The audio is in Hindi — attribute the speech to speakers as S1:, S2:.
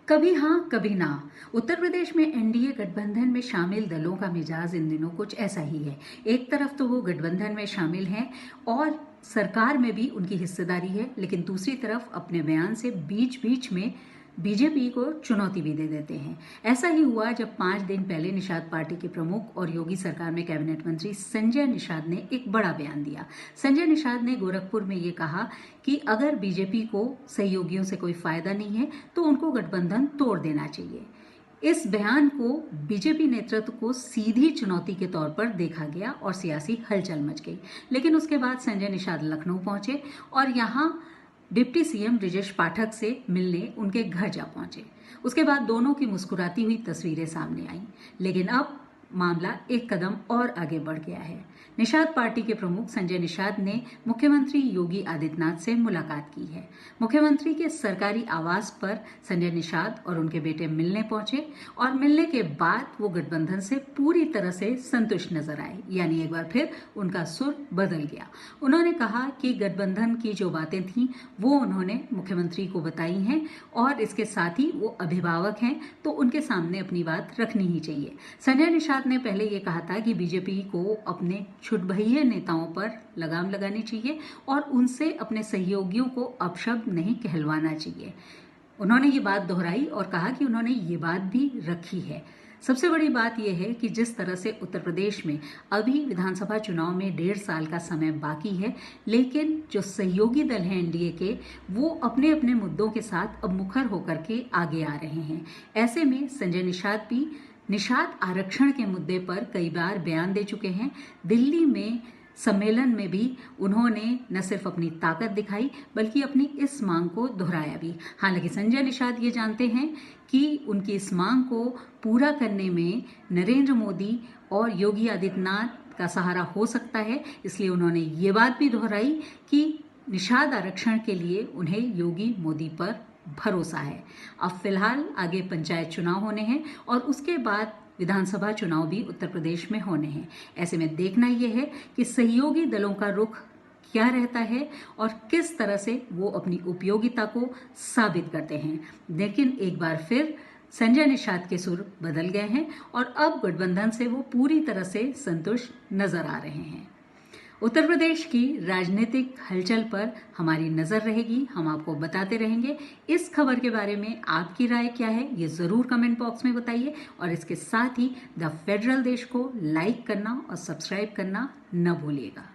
S1: कभी हाँ कभी ना। उत्तर प्रदेश में एनडीए गठबंधन में शामिल दलों का मिजाज इन दिनों कुछ ऐसा ही है। एक तरफ तो वो गठबंधन में शामिल हैं और सरकार में भी उनकी हिस्सेदारी है, लेकिन दूसरी तरफ अपने बयान से बीच बीच में बीजेपी को चुनौती भी दे देते हैं। ऐसा ही हुआ जब 5 दिन पहले निषाद पार्टी के प्रमुख और योगी सरकार में कैबिनेट मंत्री संजय निषाद ने एक बड़ा बयान दिया। संजय निषाद ने गोरखपुर में ये कहा कि अगर बीजेपी को सहयोगियों से कोई फायदा नहीं है तो उनको गठबंधन तोड़ देना चाहिए। इस बयान को बीजेपी नेतृत्व को सीधी चुनौती के तौर पर देखा गया और सियासी हलचल मच गई। लेकिन उसके बाद संजय निषाद लखनऊ पहुंचे और यहां डिप्टी सीएम ब्रिजेश पाठक से मिलने उनके घर जा पहुंचे। उसके बाद दोनों की मुस्कुराती हुई तस्वीरें सामने आईं। लेकिन अब मामला एक कदम और आगे बढ़ गया है। निषाद पार्टी के प्रमुख संजय निषाद ने मुख्यमंत्री योगी आदित्यनाथ से मुलाकात की है। मुख्यमंत्री के सरकारी आवास पर संजय निषाद और उनके बेटे मिलने पहुंचे और मिलने के बाद वो गठबंधन से पूरी तरह से संतुष्ट नजर आए। यानी एक बार फिर उनका सुर बदल गया। उन्होंने कहा कि गठबंधन की जो बातें थीं वो उन्होंने मुख्यमंत्री को बताई हैं और इसके साथ ही वो अभिभावक हैं तो उनके सामने अपनी बात रखनी ही चाहिए। संजय निषाद ने पहले ये कहा था कि बीजेपी को अपने छुटभइये नेताओं पर लगाम लगानी चाहिए और उनसे अपने सहयोगियों को अपशब्द नहीं कहलवाना चाहिए। उन्होंने ये बात दोहराई और कहा कि उन्होंने ये बात भी रखी है। सबसे बड़ी बात यह है कि जिस तरह से उत्तर प्रदेश में अभी विधानसभा चुनाव में 1.5 साल का समय बाकी है, लेकिन जो सहयोगी दल हैं एनडीए के वो अपने अपने मुद्दों के साथ अब मुखर होकर के आगे आ रहे हैं। ऐसे में संजय निषाद भी निषाद आरक्षण के मुद्दे पर कई बार बयान दे चुके हैं। दिल्ली में सम्मेलन में भी उन्होंने न सिर्फ अपनी ताकत दिखाई बल्कि अपनी इस मांग को दोहराया भी। हालांकि संजय निषाद ये जानते हैं कि उनकी इस मांग को पूरा करने में नरेंद्र मोदी और योगी आदित्यनाथ का सहारा हो सकता है, इसलिए उन्होंने ये बात भी दोहराई कि निषाद आरक्षण के लिए उन्हें योगी मोदी पर भरोसा है। अब फिलहाल आगे पंचायत चुनाव होने हैं और उसके बाद विधानसभा चुनाव भी उत्तर प्रदेश में होने हैं। ऐसे में देखना यह है कि सहयोगी दलों का रुख क्या रहता है और किस तरह से वो अपनी उपयोगिता को साबित करते हैं। लेकिन एक बार फिर संजय निषाद के सुर बदल गए हैं और अब गठबंधन से वो पूरी तरह से संतुष्ट नजर आ रहे हैं। उत्तर प्रदेश की राजनीतिक हलचल पर हमारी नजर रहेगी, हम आपको बताते रहेंगे। इस खबर के बारे में आपकी राय क्या है ये जरूर कमेंट बॉक्स में बताइए और इसके साथ ही द फेडरल देश को लाइक करना और सब्सक्राइब करना न भूलिएगा।